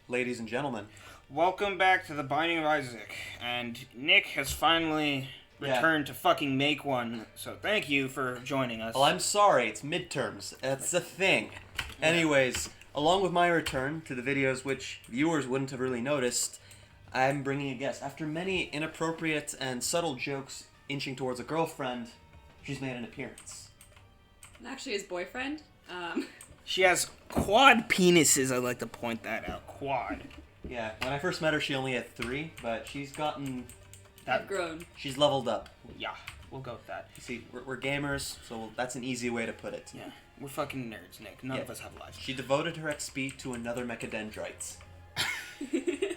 ladies and gentlemen. Welcome back to the Binding of Isaac, and Nick has finally returned to fucking make one, so thank you for joining us. Well, I'm sorry, it's midterms. That's the thing. Yeah. Anyways, along with my return to the videos which viewers wouldn't have really noticed, I'm bringing a guest. After many inappropriate and subtle jokes inching towards a girlfriend, she's made an appearance. Actually, his boyfriend. She has quad penises, I'd like to point that out. Quad. Yeah, when I first met her, she only had 3, but she's gotten... I've grown. She's leveled up. Yeah, we'll go with that. You see, we're gamers, so that's an easy way to put it. Yeah, we're fucking nerds, Nick. None of us have lives. She devoted her XP to another mechadendrites.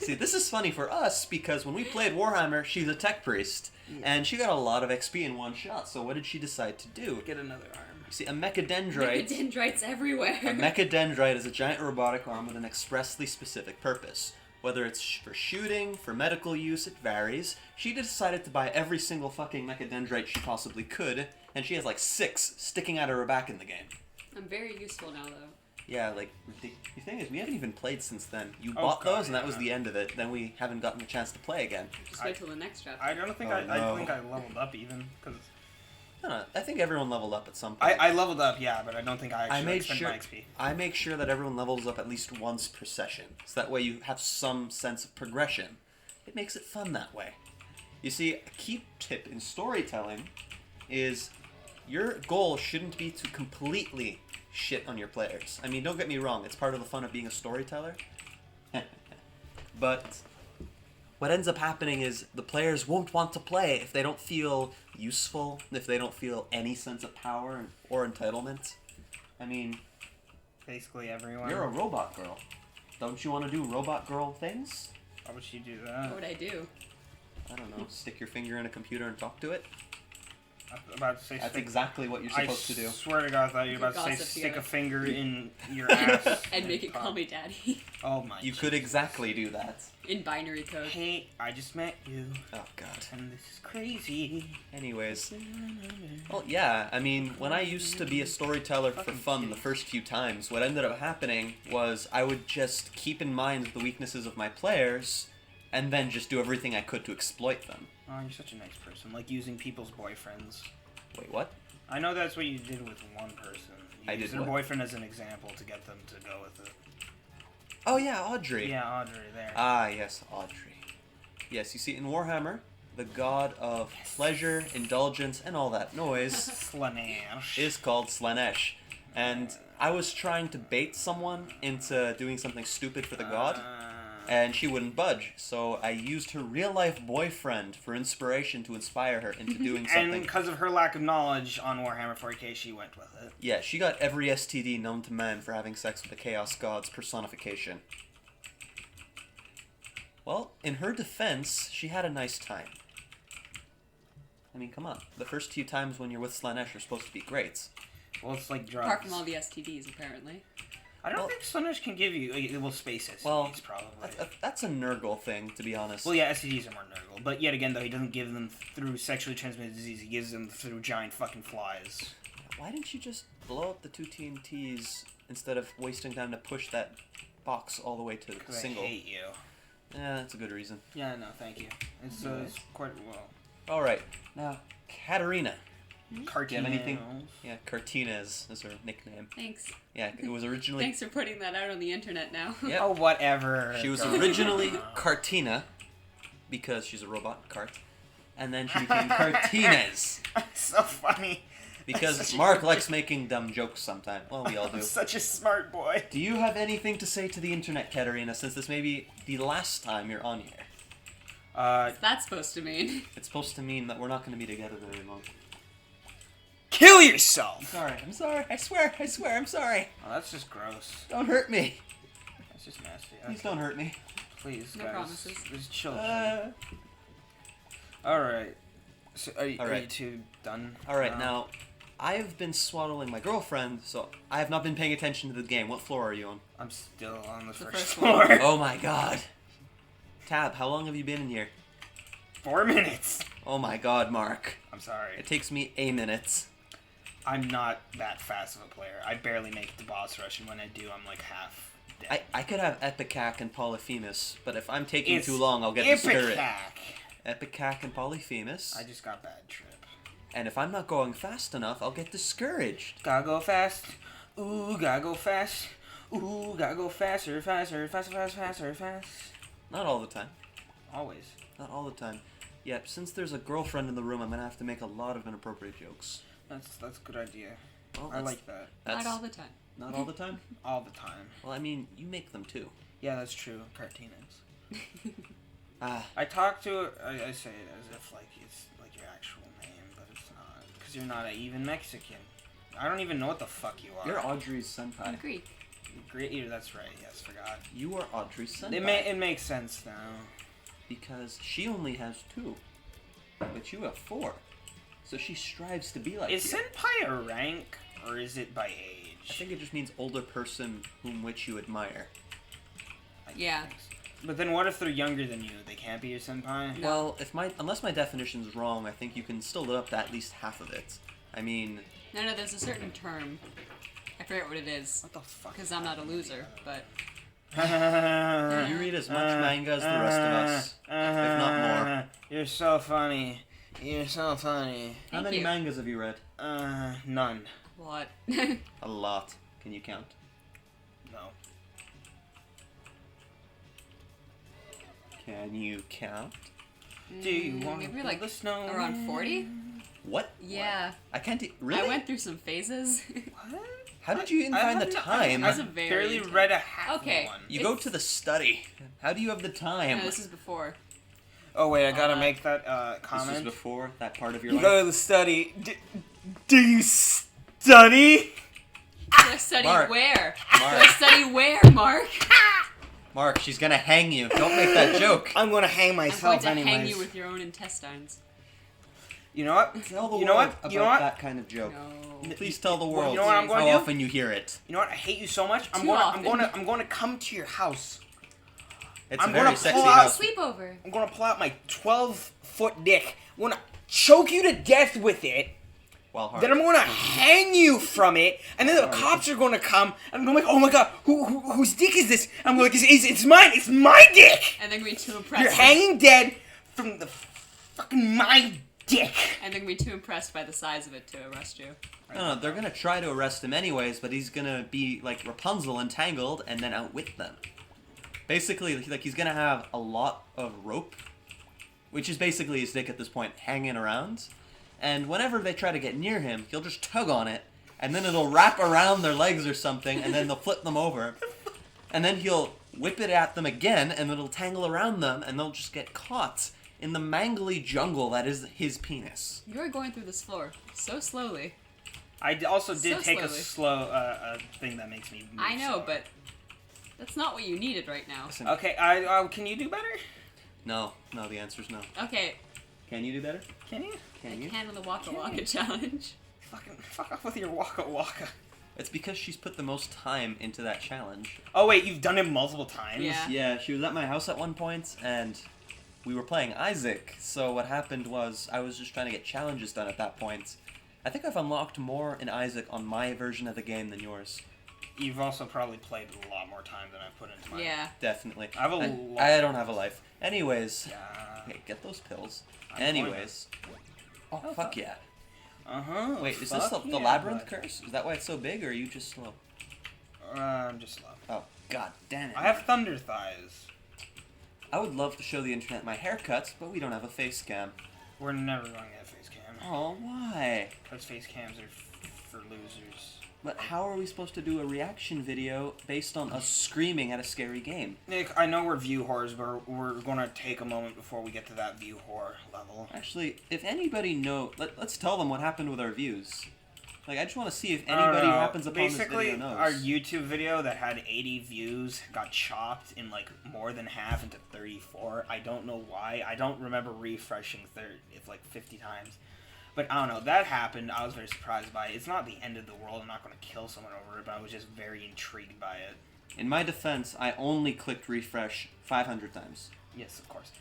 See, this is funny for us, because when we played Warhammer, she's a tech priest, and she got a lot of XP in one shot, so what did she decide to do? Get another arm. You see, a mechadendrite... Mechadendrites everywhere. A mechadendrite is a giant robotic arm with an expressly specific purpose. Whether it's for shooting, for medical use, it varies. She decided to buy every single fucking mechadendrite she possibly could, and she has like 6 sticking out of her back in the game. I'm very useful now, though. Yeah, like, the thing is, we haven't even played since then. You bought those, and that was the end of it. Then we haven't gotten a chance to play again. Just wait till the next chapter. I don't think I think I leveled up even, because... No, I think everyone leveled up at some point. I leveled up, yeah, but I don't think I actually spent my XP. I make sure that everyone levels up at least once per session, so that way you have some sense of progression. It makes it fun that way. You see, a key tip in storytelling is your goal shouldn't be to completely shit on your players. I mean, don't get me wrong, it's part of the fun of being a storyteller. But what ends up happening is the players won't want to play if they don't feel useful, if they don't feel any sense of power or entitlement. I mean... Basically everyone. You're a robot girl. Don't you want to do robot girl things? Why would you do that? What would I do? I don't know. Stick your finger in a computer and talk to it? I was about to say that's exactly what you're supposed to do. I swear to God, I thought you were about to say stick a finger in your ass. And make it call me daddy. Oh my You could exactly do that. In binary code. Hey, I just met you. Oh God. And this is crazy. Anyways. Well, yeah, I mean, when I used to be a storyteller for fun the first few times, what ended up happening was I would just keep in mind the weaknesses of my players, and then just do everything I could to exploit them. Oh, you're such a nice person. Like using people's boyfriends. Wait, what? I know that's what you did with one person. You used their boyfriend as an example to get them to go with it. Oh yeah, Audrey. Yeah, Audrey, there. Ah, yes, Audrey. Yes, you see, in Warhammer, the god of pleasure, indulgence, and all that noise Slanesh. is called Slanesh. And I was trying to bait someone into doing something stupid for the god, and she wouldn't budge. So I used her real-life boyfriend for inspiration to inspire her into doing something. And because of her lack of knowledge on Warhammer 40k, she went with it. Yeah, she got every STD known to man for having sex with the Chaos God's personification. Well, in her defense, she had a nice time. I mean, come on. The first few times when you're with Slanesh are supposed to be great. Well, it's like drugs. Apart from all the STDs, apparently. I don't think Slanesh can give you... Well, space STDs, probably. That's a Nurgle thing, to be honest. Well, yeah, STDs are more Nurgle. But yet again, though, he doesn't give them through sexually transmitted disease. He gives them through giant fucking flies. Why didn't you just blow up the 2 TNTs instead of wasting time to push that box all the way to the single? I hate you. Yeah, that's a good reason. Yeah, no, thank you. It's quite well. Alright, now, Katarina. Cartinas. Do you have anything? Yeah, Cartinas is her nickname. Thanks. Yeah, it was originally... Thanks for putting that out on the internet now. Yep. Oh, whatever. She was originally Cartina, because she's a robot, Cart. And then she became Cartines. So funny. Because Mark likes making dumb jokes sometimes. Well, we all do. I'm such a smart boy. Do you have anything to say to the internet, Katarina, since this may be the last time you're on here? What's that supposed to mean? It's supposed to mean that we're not going to be together very long. Kill yourself! I'm sorry, I swear, I'm sorry. Oh, that's just gross. Don't hurt me. That's just nasty. Please don't hurt me. Please, no guys. promises. There's children. Alright. So, are you two done? Alright, now, I've been swaddling my girlfriend, so I have not been paying attention to the game. What floor are you on? I'm still on the first floor. floor. Oh my god. Tab, how long have you been in here? 4 minutes. Oh my god, Mark. I'm sorry. It takes me a minute. I'm not that fast of a player. I barely make the boss rush, and when I do, I'm like half I could have Epicac and Polyphemus, but if I'm taking too long, I'll get discouraged. Epicac and Polyphemus. I just got bad trip. And if I'm not going fast enough, I'll get discouraged. Gotta go fast. Ooh, gotta go fast. Ooh, gotta go faster, faster, faster, faster, faster, fast. Not all the time. Always. Not all the time. Yep, since there's a girlfriend in the room, I'm gonna have to make a lot of inappropriate jokes. That's a good idea. Well, I like that. Not all the time. Not all the time? All the time. Well, I mean, you make them too. Yeah, that's true. Cartinas. I talk to I say it as if like it's like your actual name, but it's not. Because you're not even Mexican. I don't even know what the fuck you are. You're Audrey's senpai. I'm Greek. Great, that's right. Yes, forgot. You are Audrey's senpai. It makes sense now. Because she only has 2, but you have 4. So she strives to be like you. Is senpai a rank, or is it by age? I think it just means older person whom which you admire. Yeah. But then what if they're younger than you? They can't be your senpai? Well, unless my definition's wrong, I think you can still live up to at least half of it. I mean... No, there's a certain term. I forget what it is. What the fuck? Because I'm not a loser, but... You read as much manga as the rest of us, if not more. You're so funny. You're so funny. How many mangas have you read? None. What? A lot. Can you count? No. Can you count? Do you want maybe like the snow? around 40? What? Yeah. I can't... Really? I went through some phases. What? How did you even find the time? I barely read a half Okay. one. You go to the study. How do you have the time? No, this is before. Oh wait, I gotta make that This comment. was before that part of your You life? go to the study. Do you study? Do I study Mark. where? Mark. Do I study where, Mark? Mark, she's gonna hang you. Don't make that joke. I'm gonna hang I'm myself going to anyways. hang you with your own intestines. You know what? Tell the You know world what? about You know what? that kind of joke. No. Please tell the world You know what I'm going how to do? often you hear it. You know what? I hate you so much. I'm Too going to come to your house. It's I'm a very gonna sexy pull out- house. Sleepover. I'm gonna pull out my 12-foot dick. I'm gonna choke you to death with it. Well, hard. Then I'm gonna hang you from it, and then the cops are gonna come, and I'm like, oh my god, whose dick is this? And I'm like, it's mine, it's my dick! And then we too impressed. You're hanging dead from the fucking my dick. And then we too impressed by the size of it to arrest you. No, they're gonna try to arrest him anyways, but he's gonna be like Rapunzel entangled and then outwit them. Basically, like he's gonna have a lot of rope, which is basically his dick at this point, hanging around. And whenever they try to get near him, he'll just tug on it, and then it'll wrap around their legs or something, and then they'll flip them over. And then he'll whip it at them again, and it'll tangle around them, and they'll just get caught in the mangly jungle that is his penis. You're going through this floor so slowly. I also did So take a slowly. slow thing that makes me move I know, slower. but that's not what you needed right now. Listen, Okay, can you do better? no, the answer's no. Okay, Can you do better? Can you? Can I you? can on the Waka Waka challenge. Fuck off with your waka waka. It's because she's put the most time into that challenge. Oh wait, you've done it multiple times? Yeah. Yeah, she was at my house at one point, and we were playing Isaac. So what happened was, I was just trying to get challenges done at that point. I think I've unlocked more in Isaac on my version of the game than yours. You've also probably played a lot more time than I've put into mine. Yeah. Definitely. I have a lot. I don't have a life. Anyways. Yeah. Hey, get those pills. I'm Anyways. Oh, Oh, fuck yeah. Uh-huh. Wait, is this the fuck yeah, labyrinth bud. curse? Is that why it's so big, or are you just slow? I'm just slow. Oh, god damn it. I have thunder thighs. I would love to show the internet my haircuts, but we don't have a face cam. We're never going to have face cam. Oh, why? Because face cams are for losers. But how are we supposed to do a reaction video based on us screaming at a scary game? Nick, I know we're view whores, but we're going to take a moment before we get to that view whore level. Actually, if anybody let's tell them what happened with our views. Like, I just want to see if anybody who happens upon Basically, this video knows. our YouTube video that had 80 views got chopped in like more than half into 34. I don't know why. I don't remember refreshing it's like 50 times. But I don't know. That happened. I was very surprised by it. It's not the end of the world. I'm not going to kill someone over it, but I was just very intrigued by it. In my defense, I only clicked refresh 500 times. Yes, of course.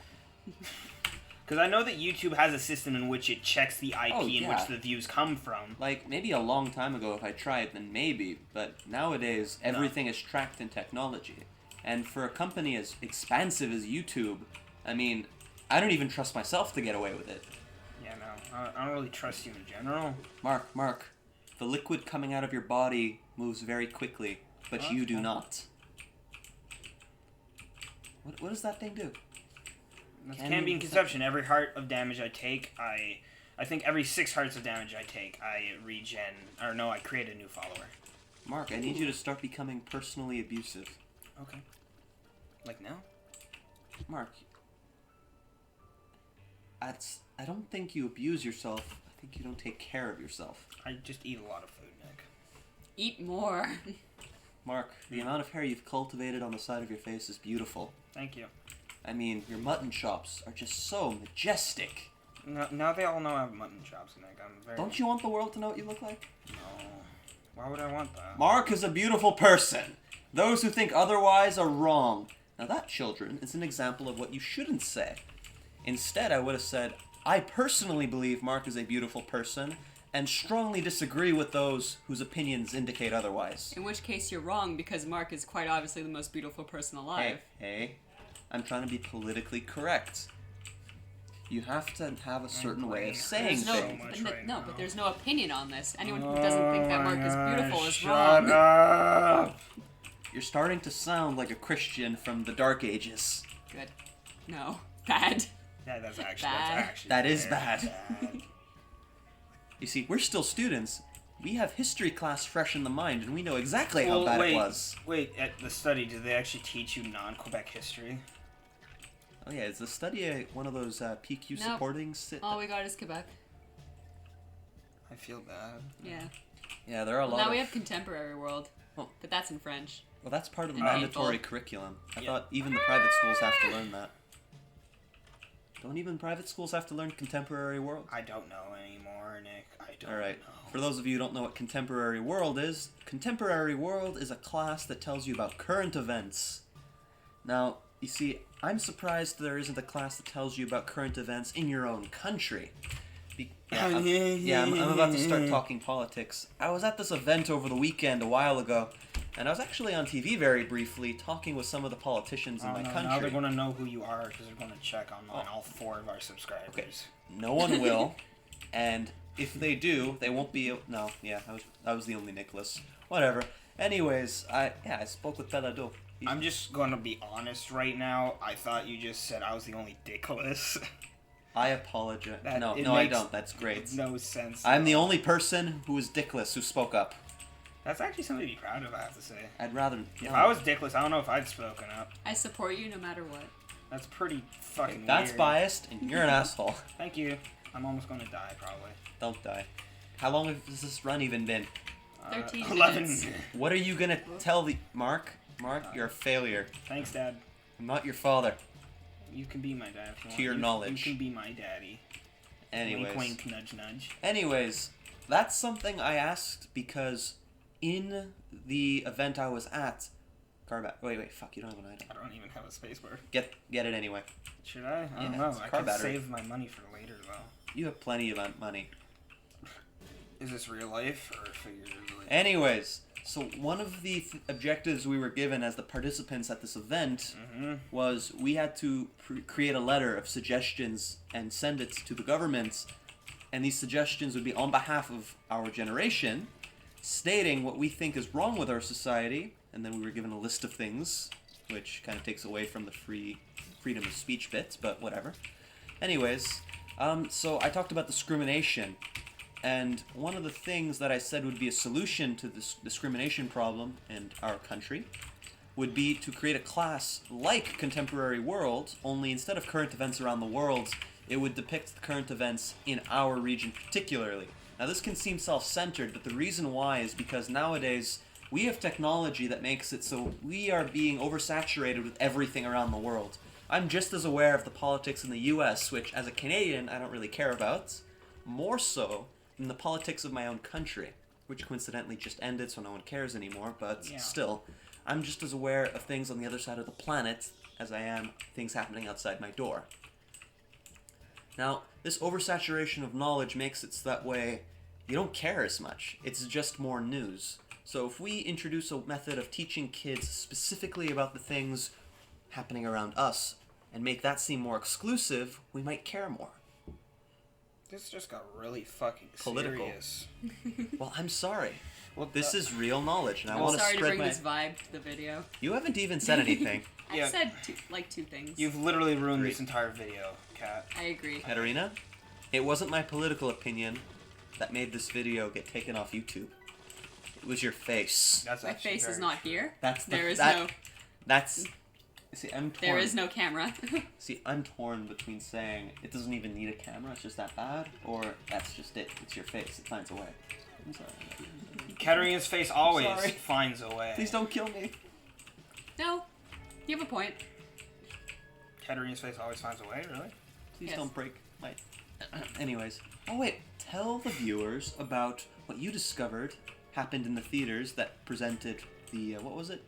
Because I know that YouTube has a system in which it checks the IP Oh, in yeah. which the views come from. Like, maybe a long time ago if I tried, then maybe. But nowadays, everything is tracked in technology. And for a company as expansive as YouTube, I mean, I don't even trust myself to get away with it. Yeah, no. I don't really trust you in general. Mark, the liquid coming out of your body moves very quickly, but you do not. What does that thing do? That's Cambion conception. Every heart of damage I take, I think every 6 hearts of damage I take, I regen, or no, I create a new follower. Mark, I need you to start becoming personally abusive. Okay. Like now? Mark, I don't think you abuse yourself. I think you don't take care of yourself. I just eat a lot of food, Nick. Eat more. Mark, the amount of hair you've cultivated on the side of your face is beautiful. Thank you. I mean, your mutton chops are just so majestic. No, now they all know I have mutton chops, Nick. I'm very... Don't you want the world to know what you look like? No. Why would I want that? Mark is a beautiful person. Those who think otherwise are wrong. Now that, children, is an example of what you shouldn't say. Instead, I would have said, I personally believe Mark is a beautiful person, and strongly disagree with those whose opinions indicate otherwise. In which case you're wrong, because Mark is quite obviously the most beautiful person alive. Hey, I'm trying to be politically correct. You have to have a certain way of saying There's no, things. but there's no opinion on this. Anyone who doesn't think that Mark is beautiful is Shut wrong. up! You're starting to sound like a Christian from the Dark Ages. Good. No. Bad. Yeah, that's Bad. actually That is very bad. You see, we're still students. We have history class fresh in the mind, and we know exactly how bad it was. Wait, at the study, did they actually teach you non-Quebec history? Oh yeah, is the study one of those PQ Nope. supporting? All we got is Quebec. I feel bad. Yeah. Yeah, there are a lot Now of... we have contemporary world, Oh. but that's in French. Well, that's part of the And mandatory painful. curriculum. I Yeah. thought even the private schools have to learn that. Don't even private schools have to learn contemporary world? I don't know anymore, Nick. I don't Alright, know. for those of you who don't know what contemporary world is a class that tells you about current events. Now, you see, I'm surprised there isn't a class that tells you about current events in your own country. I'm about to start talking politics. I was at this event over the weekend a while ago, and I was actually on TV very briefly talking with some of the politicians in my country. Now they're going to know who you are because they're going to check on all 4 of our subscribers. Okay. No one will, and if they do, they won't be... No, yeah, I was the only Nicholas. Whatever. Anyways, I spoke with Pelado. I'm just going to be honest right now. I thought you just said I was the only dickless. I apologize. That- No, it I makes don't. That's great. No sense. I'm the only person who is dickless who spoke up. That's actually something to be proud of, I have to say. I'd rather... If I was dickless, I don't know if I'd spoken up. I support you no matter what. That's pretty fucking That's weird. biased, and you're an asshole. Thank you. I'm almost going to die, probably. Don't die. How long has this run even been? 13 11. minutes. What are you gonna tell the... Mark, you're a failure. Thanks, Dad. I'm not your father. You can be my dad if you want. To your knowledge. You can be my daddy. Anyways. Wink, wink, nudge, nudge. Anyways, that's something I asked because in the event I was at... Wait, fuck, you don't have an item. I don't even have a space bar. Get it anyway. Should I? I don't Yeah, know. it's a I car could battery. save my money for later, though. You have plenty of money. Is this real life or figuratively? Anyways, so one of the objectives we were given as the participants at this event was we had to create a letter of suggestions and send it to the government, and these suggestions would be on behalf of our generation, stating what we think is wrong with our society, and then we were given a list of things, which kind of takes away from the freedom of speech bits, but whatever. Anyways, so I talked about discrimination. And one of the things that I said would be a solution to this discrimination problem in our country would be to create a class like Contemporary World, only instead of current events around the world, it would depict the current events in our region particularly. Now this can seem self-centered, but the reason why is because nowadays we have technology that makes it so we are being oversaturated with everything around the world. I'm just as aware of the politics in the US, which as a Canadian I don't really care about, more so in the politics of my own country, which coincidentally just ended, so no one cares anymore, but still, I'm just as aware of things on the other side of the planet as I am things happening outside my door. Now, this oversaturation of knowledge makes it so that way you don't care as much. It's just more news. So if we introduce a method of teaching kids specifically about the things happening around us and make that seem more exclusive, we might care more. This just got really fucking Political. serious. Well, I'm sorry. Well, This is real knowledge, and I I'm want to sorry to spread bring my... this vibe to the video. You haven't even said anything. Yeah. I said two things. You've literally ruined Agreed. this entire video, Kat. I agree. Katerina, it wasn't my political opinion that made this video get taken off YouTube. It was your face. That's My actually face is very not true. here. That's the, There is that, no. That's... See, I'm torn. There is no camera. See, I'm torn between saying it doesn't even need a camera, it's just that bad, or that's just it. It's your face. It finds a way. I'm sorry. Katarina's face always sorry. finds a way. Please don't kill me. No, you have a point. Katarina's face always finds a way, really? Please Yes. don't break my... Anyways. Oh, wait. Tell the viewers about what you discovered happened in the theaters that presented the... what was it?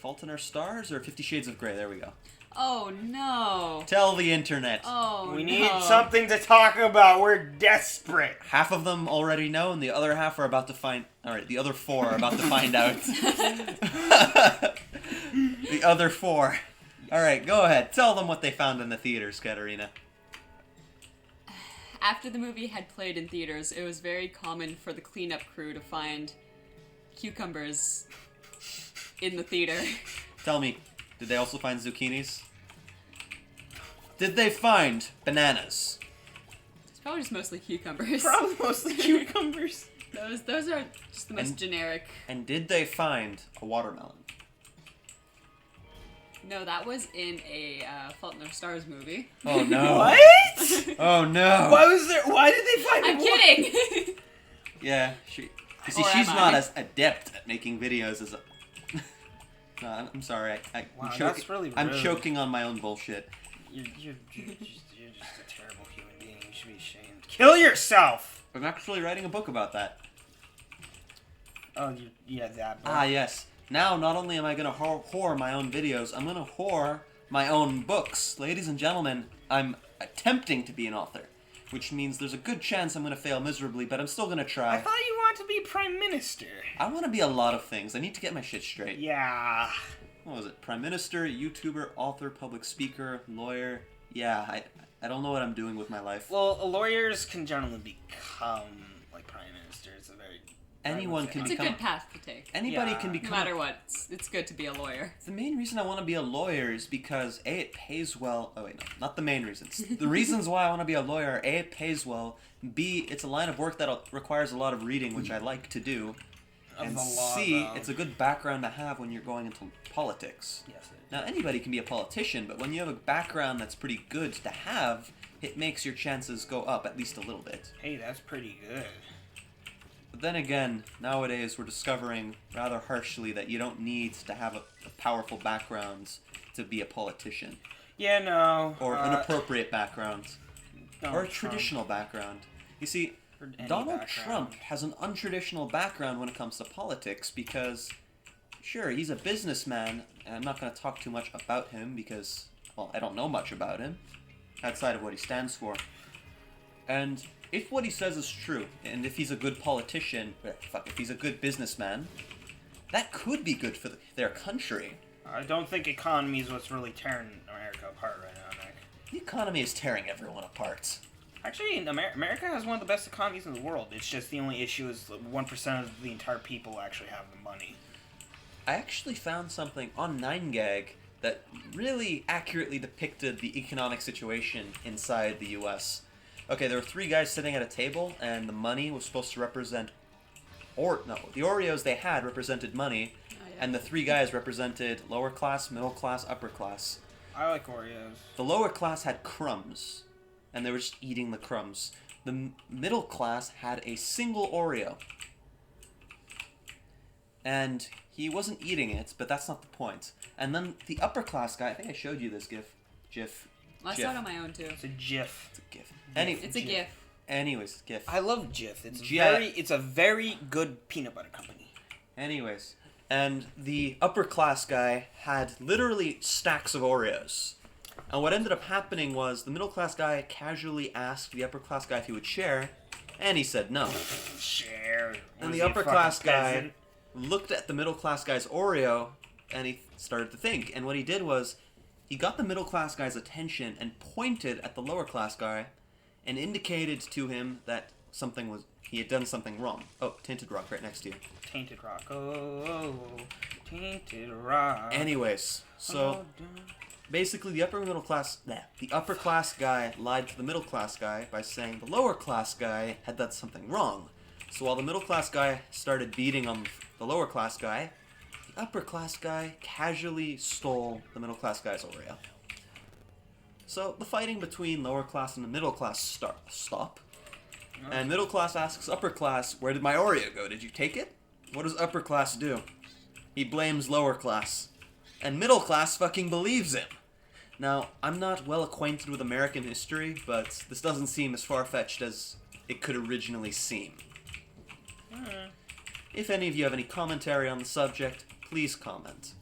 Fault in Our Stars or 50 Shades of Grey? There we go. Oh no. Tell the internet. Oh We no. need something to talk about. We're desperate. Half of them already know, and the other half are about to find... Alright, the other 4 are about to find out. The other 4. Alright, go ahead. Tell them what they found in the theaters, Katerina. After the movie had played in theaters, it was very common for the cleanup crew to find cucumbers in the theater. Tell me, did they also find zucchinis? Did they find bananas? It's probably just mostly cucumbers. Probably mostly cucumbers. Those are just the most And- generic. And did they find a watermelon? No, that was in a Fault in Our Stars movie. Oh no. What? Oh no. Why did they find I'm kidding! Yeah, you see, Or she's am not I? as adept at making videos as a... No, I'm sorry. I'm Wow, choking. that's really I'm rude. choking on my own bullshit. You're just a terrible human being. You should be ashamed. Kill yourself! I'm actually writing a book about that. Oh, yeah, that. Bro. Ah, yes. Now, not only am I going to whore my own videos, I'm going to whore my own books. Ladies and gentlemen, I'm attempting to be an author, which means there's a good chance I'm going to fail miserably, but I'm still going to I try. thought you wanted to be prime minister. I want to be a lot of things. I need to get my shit straight. Yeah. What was it? Prime Minister, YouTuber, author, public speaker, lawyer. Yeah, I don't know what I'm doing with my life. Well, lawyers can generally become like prime minister. It's a very Anyone can It's a become... good path to take. Anybody Yeah. can No become... matter what, it's good to be a lawyer. The main reason I want to be a lawyer is because A, it pays well. Oh wait, no, not the main reasons. The reasons why I want to be a lawyer are A, it pays well. B, it's a line of work that requires a lot of reading, which I like to do. Of And the law, C, though. it's a good background to have when you're going into politics. Yes. It is. Now anybody can be a politician, but when you have a background that's pretty good to have, it makes your chances go up at least a little bit. Hey, that's pretty good. But then again, nowadays we're discovering rather harshly that you don't need to have a powerful background to be a politician. Yeah, no. Or an appropriate background. Donald Or a Trump. traditional background. You see, Or any Donald background. Trump has an untraditional background when it comes to politics because, sure, he's a businessman, and I'm not going to talk too much about him because, well, I don't know much about him, outside of what he stands for. And if what he says is true, and if he's a good politician, if he's a good businessman, that could be good for their country. I don't think economy is what's really tearing America apart right now, Nick. The economy is tearing everyone apart. Actually, America has one of the best economies in the world. It's just the only issue is 1% of the entire people actually have the money. I actually found something on 9gag that really accurately depicted the economic situation inside the US. Okay, there were 3 guys sitting at a table, and the money was supposed to represent... the Oreos they had represented money, Oh, yeah. and the 3 guys represented lower class, middle class, upper class. I like Oreos. The lower class had crumbs, and they were just eating the crumbs. The middle class had a single Oreo. And he wasn't eating it, but that's not the point. And then the upper class guy, I think I showed you this GIF. I saw it on my own too. It's a GIF. It's a GIF. It's a GIF. Anyways, GIF. I love GIF. It's Yeah. it's a very good peanut butter company. And the upper class guy had literally stacks of Oreos. And what ended up happening was the middle class guy casually asked the upper class guy if he would share, and he said no. Share. And Was the he a upper fucking class guy peasant? looked at the middle class guy's Oreo, and he started to think. And what he did was, he got the middle class guy's attention and pointed at the lower class guy, and indicated to him that he had done something wrong. Oh, Tinted Rock right next to you. Tainted rock. Oh, tainted rock. Anyways, so basically the upper class guy lied to the middle class guy by saying the lower class guy had done something wrong. So while the middle class guy started beating on the lower class guy, the upper class guy casually stole the middle class guy's Oreo. So the fighting between lower class and the middle class stop. And middle class asks upper class, "Where did my Oreo go? Did you take it?" What does upper class do? He blames lower class. And middle class fucking believes him. Now, I'm not well acquainted with American history, but this doesn't seem as far-fetched as it could originally seem. If any of you have any commentary on the subject, please comment.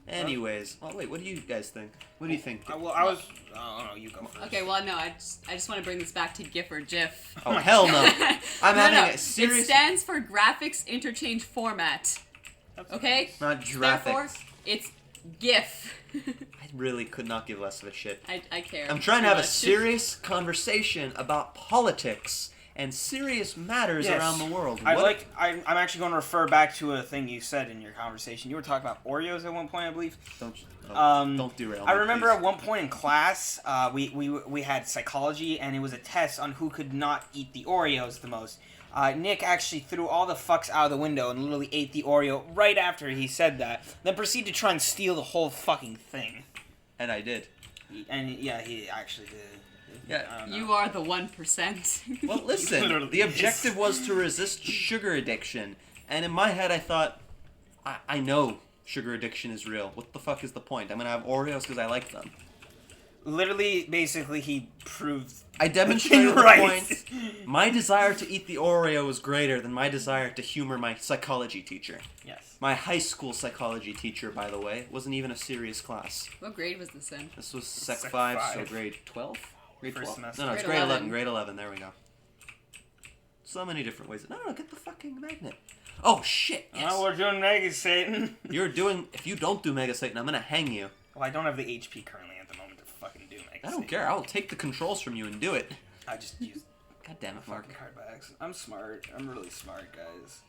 Anyways, oh wait, what do you guys think? What do you think? Well, I was. Oh, no, you go first. Okay, well, no, I just want to bring this back to GIF or GIF. Oh, hell no. I'm No, having no. a serious... It stands for Graphics Interchange Format. Okay? Not Therefore, graphics. it's GIF. I really could not give less of a shit. I care. I'm trying to have a much. serious conversation about politics and serious matters Yes. around the world. I'm actually going to refer back to a thing you said in your conversation. You were talking about Oreos at one point, I believe. Don't derail me, I remember please. at one point in class, we had psychology, and it was a test on who could not eat the Oreos the most. Nick actually threw all the fucks out of the window and literally ate the Oreo right after he said that. Then proceeded to try and steal the whole fucking thing. And I did. And yeah, he actually did. Yeah. I don't know. You are the 1%. Well, listen, Literally the is. objective was to resist sugar addiction. And in my head, I thought, I know sugar addiction is real. What the fuck is the point? I'm going to have Oreos because I like them. Literally, basically, he proved. I demonstrated the Right. point. My desire to eat the Oreo was greater than my desire to humor my psychology teacher. Yes. My high school psychology teacher, by the way, wasn't even a serious class. What grade was this in? This was Sec Sec 5, so five. grade 12? Grade First 12. semester. No, it's Grade grade 11. 11. Grade 11, there we go. So many different ways. No, get the fucking magnet. Oh, shit, yes. Oh, we're doing Mega Satan. If you don't do Mega Satan, I'm gonna hang you. Well, I don't have the HP currently at the moment to fucking do Mega I don't Satan. care, I'll take the controls from you and do it. I just use God damn it, Mark. fucking card bags. I'm smart. I'm really smart, guys.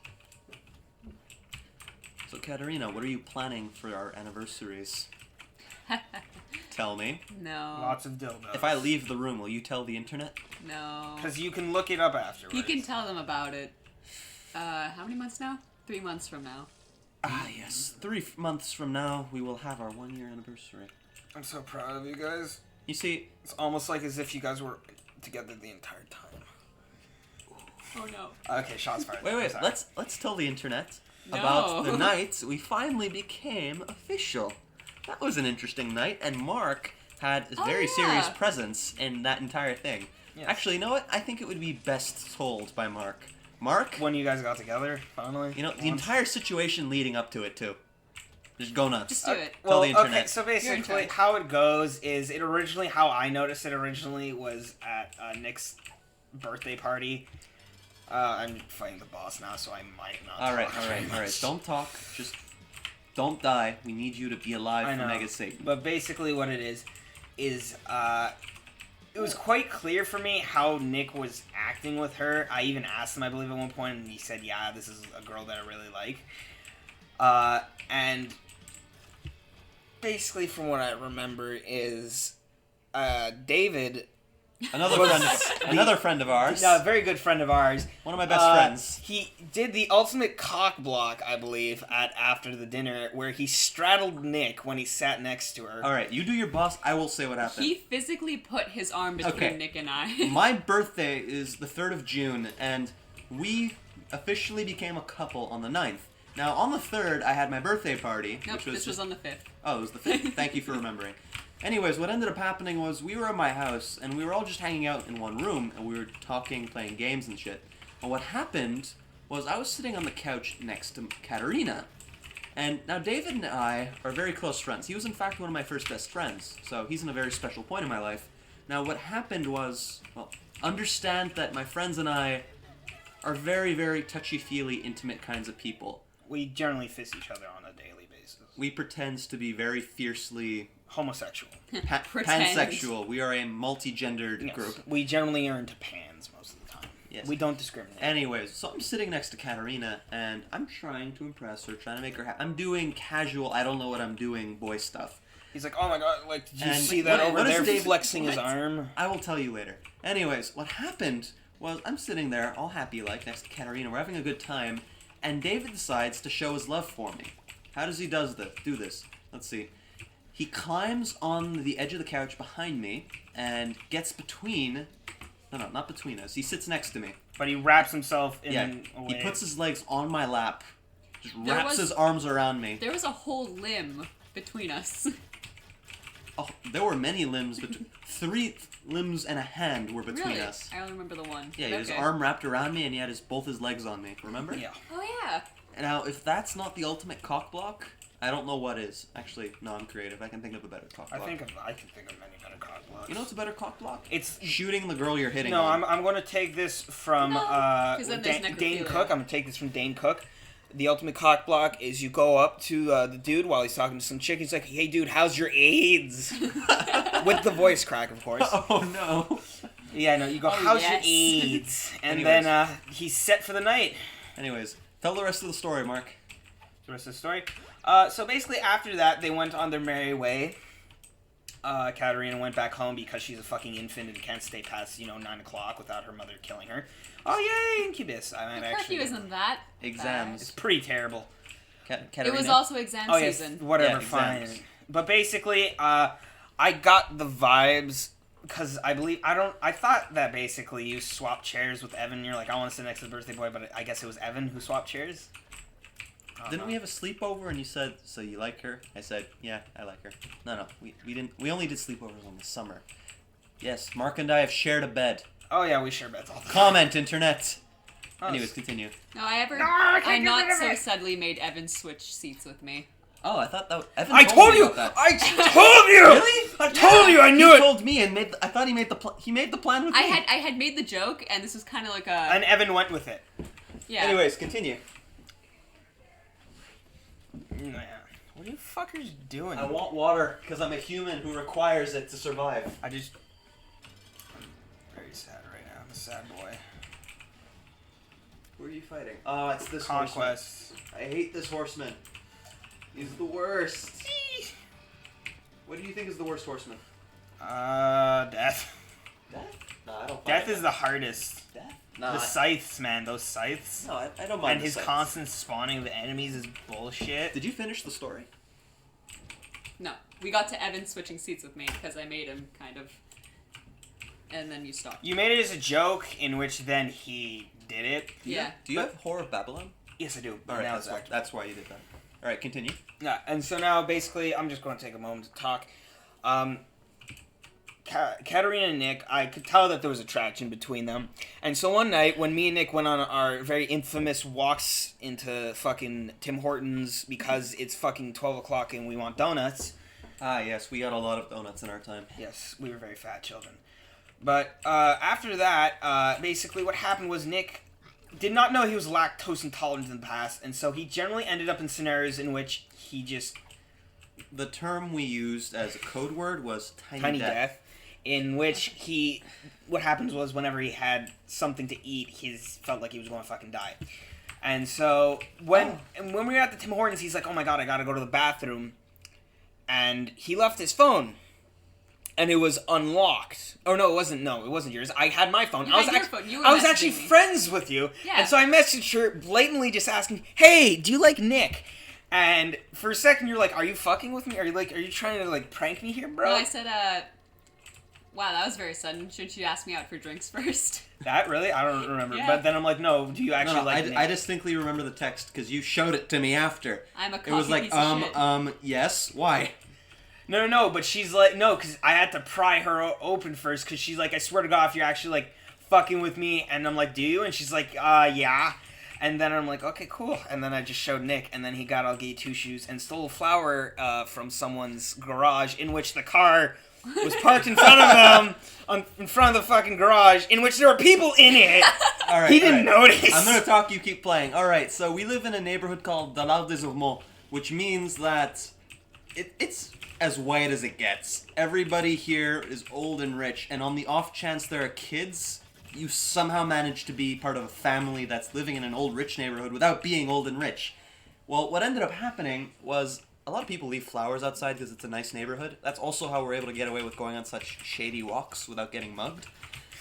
So, Katerina, what are you planning for our anniversaries? Tell me. No. Lots of dildos. If I leave the room, will you tell the internet? No. Because you can look it up afterwards. You can tell them about it. How many months now? 3 months from now. Ah, yes. 3 months from now, we will have our 1-year anniversary. I'm so proud of you guys. You see, It's almost like as if you guys were together the entire time. Oh no. Okay, shots fired. wait, I'm sorry. let's tell the internet No. about the night we finally became official. That was an interesting night, and Mark had a very yeah. serious presence in that entire thing. Yes. Actually, you know what? I think it would be best told by Mark. Mark, When you guys got together, finally. you know, the Once. entire situation leading up to it, too. Just go nuts. Just do it. Tell Well, the internet. okay, so You're in basically, charge. how it goes is it originally, how I noticed it originally was at Nick's birthday party. I'm fighting the boss now, so I might not. All right. talk very much. Don't talk. Just don't die. We need you to be alive I for know. Mega Satan. But basically, what it is it was quite clear for me how Nick was acting with her. I even asked him, I believe, at one point, and he said, "Yeah, this is a girl that I really like." And basically, from what I remember, is David. Another friend of ours. A very good friend of ours. One of my best friends. He did the ultimate cock block, I believe, at after the dinner, where he straddled Nick when he sat next to her. All right, you do your boss. I will say what happened. He physically put his arm between Okay. Nick and I. My birthday is the 3rd of June, and we officially became a couple on the 9th. Now, on the 3rd, I had my birthday party, Nope, which was this was on the 5th. Oh, it was the 5th. Thank you for remembering. Anyways, what ended up happening was we were at my house, and we were all just hanging out in one room, and we were talking, playing games and shit. And what happened was I was sitting on the couch next to Katerina, And now David and I are very close friends. He was in fact one of my first best friends, so he's in a very special point in my life. Now what happened was, well, understand that my friends and I are very, very touchy-feely, intimate kinds of people. We generally fist each other on a daily basis. We pretend to be very fiercely Homosexual. Pretend. pansexual. We are a multi-gendered Yes. group. We generally are into pans most of the time. Yes. We don't discriminate. Anyways, so I'm sitting next to Katarina, and I'm trying to impress her, trying to make her happy. I'm doing casual, I don't know what I'm doing, boy stuff. He's like, oh my god, like, did you And see that what- over what is there David- flexing his what? arm? I will tell you later. Anyways, what happened was I'm sitting there, all happy like, next to Katarina. We're having a good time, and David decides to show his love for me. How does he do this? Let's see. He climbs on the edge of the couch behind me and gets between... No, not between us. He sits next to me. But he wraps himself in Yeah, a way. he puts his legs on my lap, just There wraps was- his arms around me. There was a whole limb between us. Oh, there were many limbs, 3 limbs and a hand were between Really? us. I only remember the one. Yeah, he had his Okay. arm wrapped around me, and he had both his legs on me. Remember? Yeah. Oh yeah. Now, if that's not the ultimate cock block, I don't know what is. Actually, no, I'm creative. I can think of a better cock I block. can think of many better cock blocks. You know what's a better cock block? It's Shooting the girl you're hitting no. on. I'm going to take this from No, 'cause then there's Dane necrophilia. Cook. I'm going to take this from Dane Cook. The ultimate cock block is you go up to the dude while he's talking to some chick. He's like, "Hey, dude, how's your AIDS?" With the voice crack, of course. Oh, no. Yeah, no. You go, Oh, "How's yes. your AIDS?" And Anyways. then he's set for the night. Anyways, tell the rest of the story, Mark. The rest of the story. So basically, after that, they went on their merry way. Katarina went back home because she's a fucking infant and can't stay past 9 o'clock without her mother killing her. Oh yay, incubus! I'm The actually. curfew isn't that Exams. It's pretty terrible. bad. Katarina? It was also exam Oh yes, season. whatever, Yeah, fine. exams. But basically, I got the vibes because I thought that basically you swap chairs with Evan. You're like, I want to sit next to the birthday boy, but I guess it was Evan who swapped chairs. I don't Didn't know. we have a sleepover and you said, so you like her? I said, yeah, I like her. No, we didn't. We only did sleepovers in the summer. Yes, Mark and I have shared a bed. Oh yeah, we share beds all the time. Comment, internet. Oh, Anyways, continue. No, I I can't get not rid of so it. subtly made Evan switch seats with me. Oh, I thought that Evan I told me you! about that. I told you! Really? I told you! I knew He it! told me and made. I thought he made the plan with I me. had made the joke, and this was kind of like a And Evan went with it. yeah. Anyways, continue. Yeah. What are you fuckers doing? I want water because I'm a human who requires it to survive. I'm very sad right now. I'm a sad boy. Who are you fighting? Oh, it's this horseman. Conquest. I hate this horseman. He's the worst. What do you think is the worst horseman? Death. Death? No, I don't. Death is the hardest. Death. No, The scythes, man. Those scythes. I don't mind. And the his sights. constant spawning of enemies is bullshit. Did you finish the story? No, we got to Evan switching seats with me because I made him kind of, and then you stopped. You made it as a joke in which then he did it. Yeah. Do you have Horror of Babylon? Yes, I do. All right, Now that's it's why, active. that's why you did that. All right, continue. Yeah, and so now basically I'm just going to take a moment to talk. Katarina and Nick, I could tell that there was attraction between them. And so one night when me and Nick went on our very infamous walks into fucking Tim Hortons because it's fucking 12 o'clock and we want donuts. Ah, yes, we got a lot of donuts in our time. Yes, we were very fat children. But after that, basically what happened was Nick did not know he was lactose intolerant in the past, and so he generally ended up in scenarios in which he just... The term we used as a code word was Tiny death. In which what happens was whenever he had something to eat, he felt like he was going to fucking die. And so when we were at the Tim Hortons, he's like, "Oh my god, I gotta go to the bathroom," and he left his phone, and it was unlocked. Oh no, it wasn't. No, it wasn't yours. I had my phone. You I was had your actually, phone. You were I was actually messaging me. friends with you, Yeah. and so I messaged her blatantly, just asking, "Hey, do you like Nick?" And for a second, you're like, "Are you fucking with me? Are you trying to like prank me here, bro?" Well, I said, wow, that was very sudden. Shouldn't you ask me out for drinks first? That really? I don't remember. Yeah. But then I'm like, no, do you actually like Nick? I distinctly remember the text because you showed it to me after. I'm a It was cocky like, piece of shit. yes, why? No, but she's like, no, because I had to pry her open first, because she's like, I swear to God, if you're actually, like, fucking with me, and I'm like, do you? And she's like, yeah. And then I'm like, okay, cool. And then I just showed Nick, and then he got I'll get you 2 shoes and stole a flower from someone's garage in which the car was parked in front of them, in front of the fucking garage, in which there were people in it. All right, He didn't notice. I'm gonna talk. You keep playing. All right. So we live in a neighborhood called Dalal des Ormeaux, which means that it's as white as it gets. Everybody here is old and rich, and on the off chance there are kids, you somehow manage to be part of a family that's living in an old rich neighborhood without being old and rich. Well, what ended up happening was a lot of people leave flowers outside because it's a nice neighborhood. That's also how we're able to get away with going on such shady walks without getting mugged,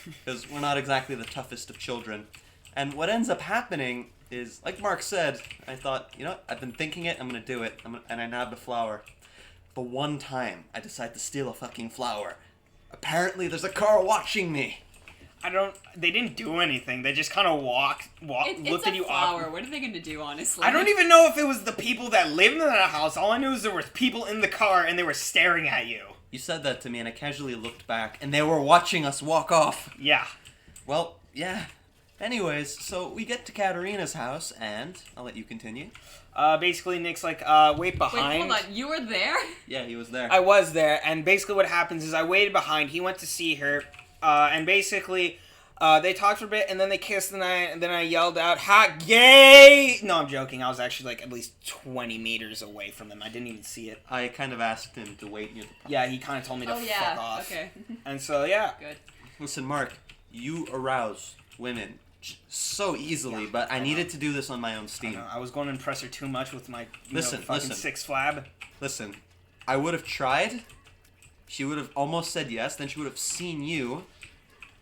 because we're not exactly the toughest of children. And what ends up happening is, like Mark said, I thought, you know what, I've been thinking it, I'm going to do it, and I nabbed a flower. The one time I decide to steal a fucking flower, apparently there's a car watching me. They didn't do anything. They just kind of looked at you flower. awkward. What are they going to do, honestly? I don't even know if it was the people that lived in that house. All I knew is there were people in the car and they were staring at you. You said that to me and I casually looked back and they were watching us walk off. Yeah. Well, yeah. Anyways, so we get to Katerina's house and I'll let you continue. Basically, Nick's like, wait behind. Wait, hold on. You were there? Yeah, he was there. I was there, and basically what happens is I waited behind. He went to see her, and basically, they talked for a bit, and then they kissed, and then I yelled out, "Hot gay!" No, I'm joking. I was actually like at least 20 meters away from them. I didn't even see it. I kind of asked him to wait near the park. Yeah, he kind of told me to fuck off. Okay. And so, yeah. Good. Listen, Mark, you arouse women so easily, Yeah, but I I needed know. to do this on my own steam. I was going to impress her too much with my fucking Listen. 6 flab. Listen, I would have tried. She would have almost said yes. Then she would have seen you,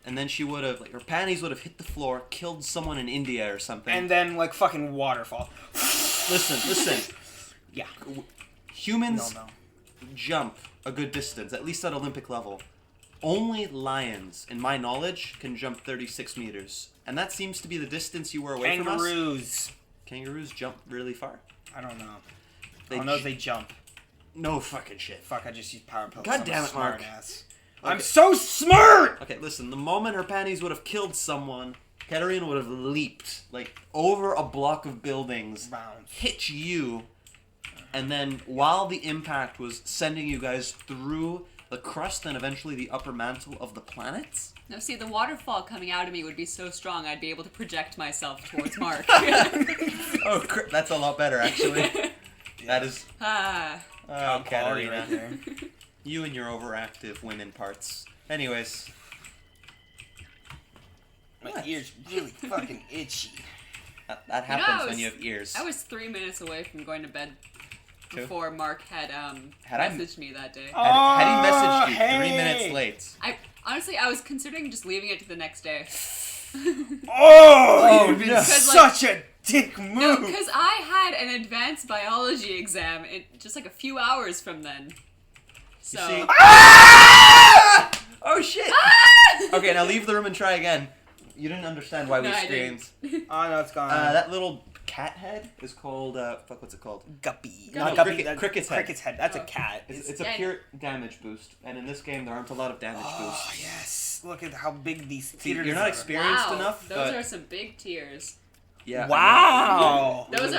and then she would have, like, her panties would have hit the floor, killed someone in India or something. And then, like, fucking waterfall. Listen. Yeah. Humans No. jump a good distance, at least at Olympic level. Only lions, in my knowledge, can jump 36 meters. And that seems to be the distance you were away from us. Kangaroos. Kangaroos jump really far. I don't know. They All I know is they jump. No fucking shit. Fuck, I just used power pills. God I'm damn a it, Mark. smartass. Okay. I'm so smart! Okay, listen, the moment her panties would have killed someone, Katerina would have leaped, like, over a block of buildings, Bounce. hit you, and then while the impact was sending you guys through the crust and eventually the upper mantle of the planets. No, see, the waterfall coming out of me would be so strong I'd be able to project myself towards Mark. Oh, that's a lot better, actually. That is... Ah. Oh, Quality Katerina. right there. You and your overactive women parts. Anyways. My What? ears really fucking itchy. That You know, happens when you have ears. I was 3 minutes away from going to bed Two? before Mark had Had I- messaged me that day. Had he messaged you hey! 3 minutes late? Honestly, I was considering just leaving it to the next day. Oh, you've been no. such a dick move. No, because I had an advanced biology exam just like a few hours from then. So. see- Ah! Oh shit! Okay, now leave the room and try again. You didn't understand why we No, I screamed. Oh, no, it's gone. That little cat head is called, what's it called? Guppy. No, Not guppy. cricket's head. Cricket's head. That's Oh. a cat. It's a Yeah. pure damage boost, and in this game there aren't a lot of damage Oh, boosts. yes. Look at how big these See, theaters you're not are. experienced Wow, enough, those but are some big tears. yeah. Wow. Those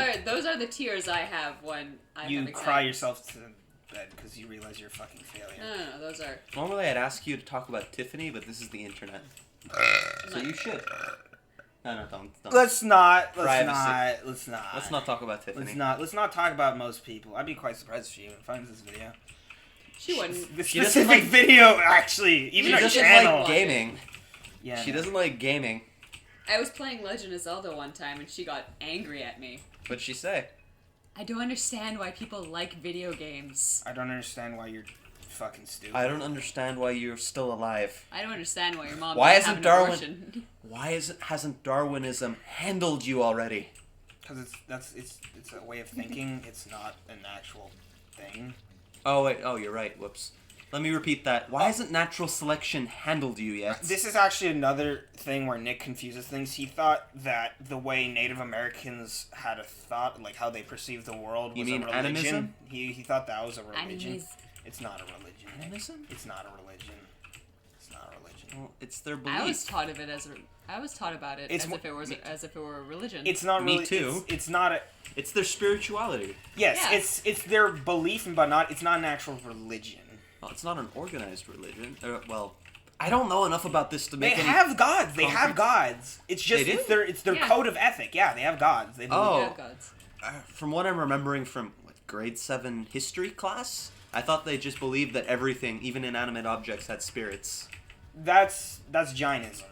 are the tears I have when I You have cry exams. yourself to bed because you realize you're a fucking failure. No, those are. Normally I'd ask you to talk about Tiffany, but this is the internet. So you should. No, don't. Let's not. Privacy. Let's not. Let's not talk about Tiffany. Let's not talk about most people. I'd be quite surprised if she even finds this video. She wouldn't. The She doesn't specific like- video, actually, even She our doesn't channel. like gaming. Yeah, She no. doesn't like gaming. I was playing Legend of Zelda one time and she got angry at me. What'd she say? I don't understand why people like video games. I don't understand why you're fucking stupid. I don't understand why you're still alive. I don't understand why your mom Why didn't isn't have an Darwin- abortion. Why hasn't Darwinism handled you already? Because it's a way of thinking. It's not an actual thing. Oh wait, you're right. Whoops. Let me repeat that. Why hasn't natural selection handled you yet? This is actually another thing where Nick confuses things. He thought that the way Native Americans had a thought, like how they perceived the world, was You mean a religion. animism? He thought that was a religion. Animism. It's not a religion. Animism? It's not a religion. It's not a religion. Well, it's their belief. I was taught of it as I was taught about it It's as mo- if it was as if it were a religion. It's not Me really. too. It's not a. It's their spirituality. Yes, Yeah. it's their belief, but not. It's not an actual religion. Well, it's not an organized religion. Well, I don't know enough about this to They make any... have gods. They have concrete- gods. It's just They do? it's their Yeah. code of ethic. Yeah, they have gods. They believe. Oh. Yeah, gods. From what I'm remembering from grade 7 history class, I thought they just believed that everything, even inanimate objects, had spirits. That's Jainism.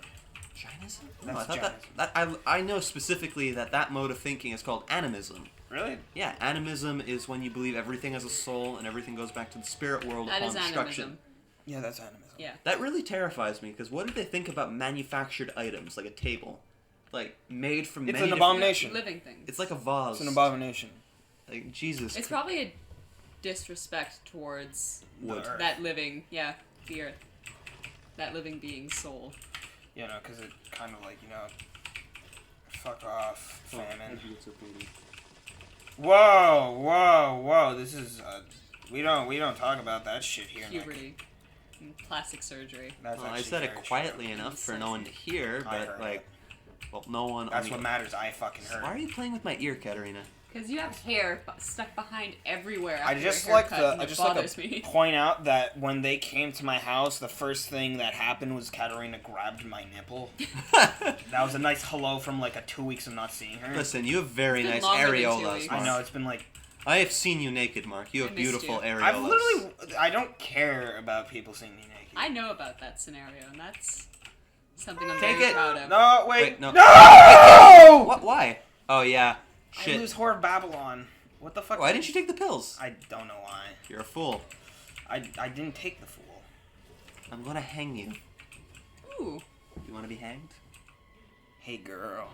Jainism? That's No, I thought Jainism. I know specifically that mode of thinking is called animism. Really? Yeah, animism is when you believe everything has a soul and everything goes back to the spirit world That upon is destruction. animism. Yeah, that's animism. Yeah. That really terrifies me, because what did they think about manufactured items, like a table? Like, made from It's many an different- abomination. Living things. It's like a vase. It's an abomination. Like, Jesus. It's probably a disrespect towards Wood. The earth. that living, the earth. That living being's soul. You know, because it kind of like, you know, fuck off, famine. Whoa! This is we don't talk about that shit here. Nick. Puberty. And plastic surgery. That's Well, I actually said it very quietly true. enough for no one to hear, I but, heard like, it. well, no one... That's on what the- matters. I fucking heard. Why are you playing with my ear, Katarina? Because you have hair stuck behind everywhere I after just your like haircut, to and I it just like bothers to me. point out that when they came to my house, the first thing that happened was Katarina grabbed my nipple. That was a nice hello from like a 2 weeks of not seeing her. Listen, you have very It's been nice longer than 2 areolas, weeks. Mark. I know it's been like I have seen you naked, Mark. You have I missed beautiful you. areolas. I've literally I don't care about people seeing me naked. I know about that scenario, and that's something I'm Take very it. proud of. No, wait, Wait, no. no! What? Why? Oh, yeah. I Shit. lose Whore of Babylon. What the fuck? Why didn't you take the pills? I don't know why. You're a fool. I didn't take the fool. I'm gonna hang you. Ooh. You wanna be hanged? Hey girl.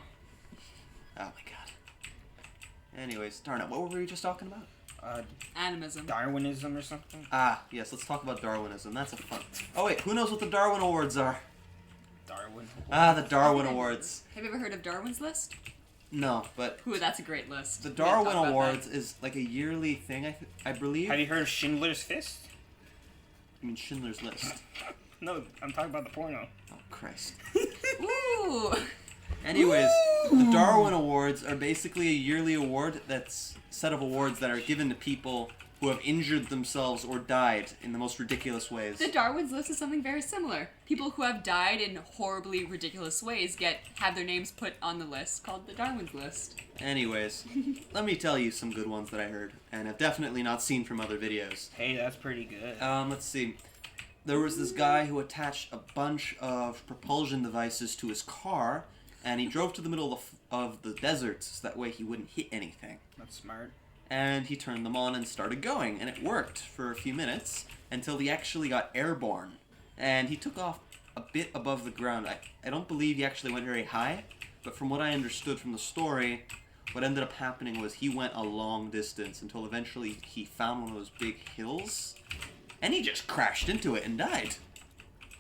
Oh, my God. Anyways, darn it. What were we just talking about? Animism. Darwinism or something? Ah, yes. Let's talk about Darwinism. That's a fun... Oh, wait. Who knows what the Darwin Awards are? Darwin. Ah, the Darwin Awards. Have you ever heard of Darwin's List? No, but... Ooh, that's a great list. The We gotta Darwin talk about Awards that. is like a yearly thing, I believe. Have you heard of Schindler's Fist? I mean, Schindler's List. No, I'm talking about the porno. Oh, Christ. Ooh. Anyways, the Darwin Awards are basically a yearly award that's a set of awards that are given to people who have injured themselves or died in the most ridiculous ways. The Darwin's List is something very similar. People who have died in horribly ridiculous ways have their names put on the list called the Darwin's List. Anyways, let me tell you some good ones that I heard, and have definitely not seen from other videos. Hey, that's pretty good. Let's see. There was this guy who attached a bunch of propulsion devices to his car, and he drove to the middle of the desert so that way he wouldn't hit anything. That's smart. And he turned them on and started going, and it worked for a few minutes until he actually got airborne. And he took off a bit above the ground. I don't believe he actually went very high, but from what I understood from the story, what ended up happening was he went a long distance until eventually he found one of those big hills, and he just crashed into it and died.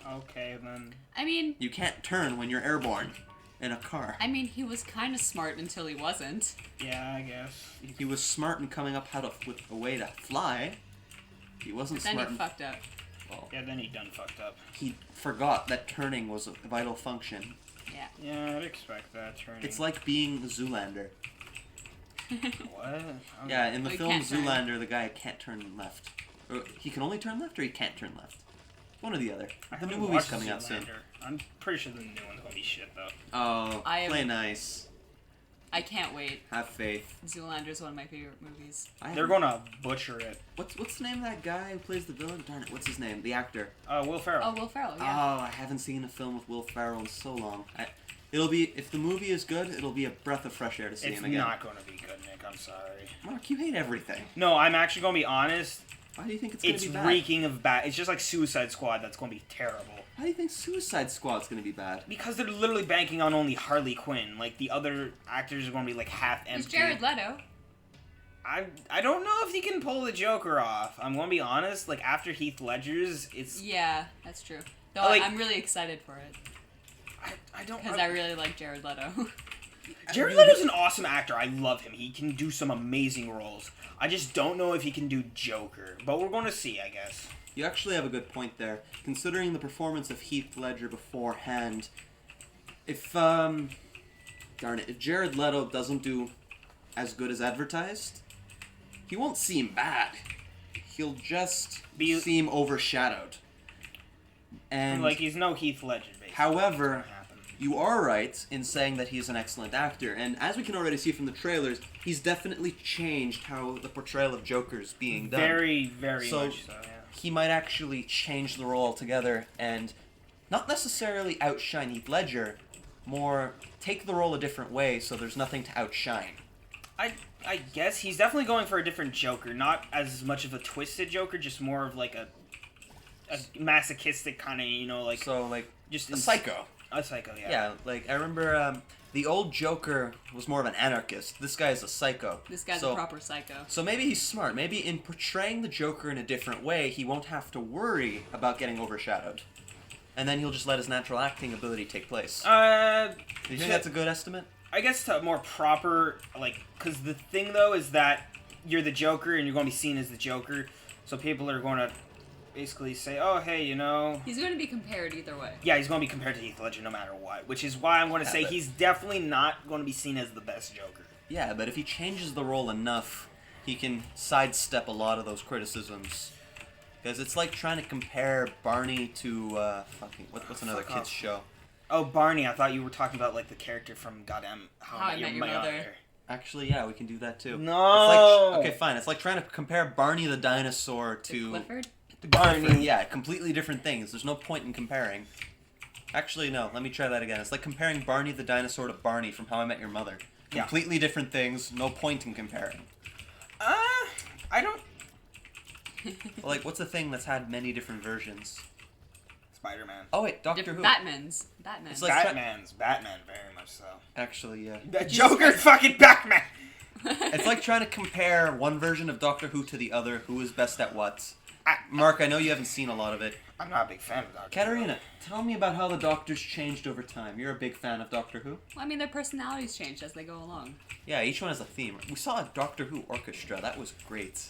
Okay, then. I mean, You can't turn when you're airborne in a car. he was kind of smart until he wasn't. Yeah, I guess. He was smart in coming up with a way to fly. He wasn't Then smart he in... fucked up. Well, Yeah, then he done fucked up. he forgot that turning was a vital function. Yeah. Yeah, I'd expect that turning. It's like being Zoolander. What? Yeah, in the Oh, he film can't turn. Zoolander, the guy can't turn left. Or he can only turn left, or he can't turn left. One or the other. I The haven't new movie's watched coming out soon. Zoolander. I'm pretty sure the new one's gonna be shit though. Oh, I am- play nice. I can't wait. Have faith. Zoolander's one of my favorite movies. They're gonna butcher it. What's the name of that guy who plays the villain? Darn it, what's his name? The actor. Will Ferrell. Oh, Will Ferrell, yeah. Oh, I haven't seen a film with Will Ferrell in so long. It'll be, if the movie is good, it'll be a breath of fresh air to see It's him again. not gonna be good, Nick. I'm sorry. Mark, you hate everything. No, I'm actually gonna be honest. Why do you think it's gonna It's be bad? reeking of bad. It's just like Suicide Squad. That's gonna be terrible. Why do you think Suicide Squad's gonna be bad? Because they're literally banking on only Harley Quinn. Like the other actors are gonna be like half It's empty. Jared Leto. I don't know if he can pull the Joker off. I'm gonna be honest. Like after Heath Ledger's, it's Yeah, that's true. Though Like- I'm really excited for it I don't. because I really like Jared Leto. Jared Leto's an awesome actor. I love him. He can do some amazing roles. I just don't know if he can do Joker. But we're going to see, I guess. You actually have a good point there. Considering the performance of Heath Ledger beforehand, if, darn it, if Jared Leto doesn't do as good as advertised, he won't seem bad. He'll just seem overshadowed. And like, he's no Heath Ledger, basically. However, you are right in saying that he's an excellent actor, and as we can already see from the trailers, he's definitely changed how the portrayal of Joker's being done. Very, very much so, yeah. He might actually change the role altogether and not necessarily outshine Heath Ledger, more take the role a different way so there's nothing to outshine. I guess he's definitely going for a different Joker, not as much of a twisted Joker, just more of like a masochistic kind of, you know, like... So, like, just a psycho. A psycho, yeah. Yeah, like, I remember the old Joker was more of an anarchist. This guy is a psycho. This guy's a proper psycho. So maybe he's smart. Maybe in portraying the Joker in a different way, he won't have to worry about getting overshadowed. And then he'll just let his natural acting ability take place. Do you think that's a good estimate? I guess to a more proper, like, because the thing, though, is that you're the Joker and you're going to be seen as the Joker, so people are going to basically say, oh, hey, you know... He's going to be compared either way. Yeah, he's going to be compared to Heath Ledger no matter what, which is why I'm going to say he's definitely not going to be seen as the best Joker. Yeah, but if he changes the role enough, he can sidestep a lot of those criticisms. Because it's like trying to compare Barney to, what's another kid's show? Oh, Barney, I thought you were talking about, like, the character from goddamn How I Met Your Mother. Actually, yeah, we can do that, too. No! Okay, fine. It's like trying to compare Barney the dinosaur to... Clifford? Barney. Yeah, completely different things. There's no point in comparing. Actually, no. Let me try that again. It's like comparing Barney the dinosaur to Barney from How I Met Your Mother. Yeah. Completely different things. No point in comparing. I don't... Like, what's a thing that's had many different versions? Spider-Man. Oh, wait, Doctor Who. Batman's. It's like Batman, very much so. Actually, yeah. The Joker's fucking Batman! It's like trying to compare one version of Doctor Who to the other. Who is best at what? Mark, I know you haven't seen a lot of it. I'm not a big fan of Doctor Who. Katarina, tell me about how the Doctors changed over time. You're a big fan of Doctor Who? Well, I mean, their personalities change as they go along. Yeah, each one has a theme. We saw a Doctor Who orchestra. That was great.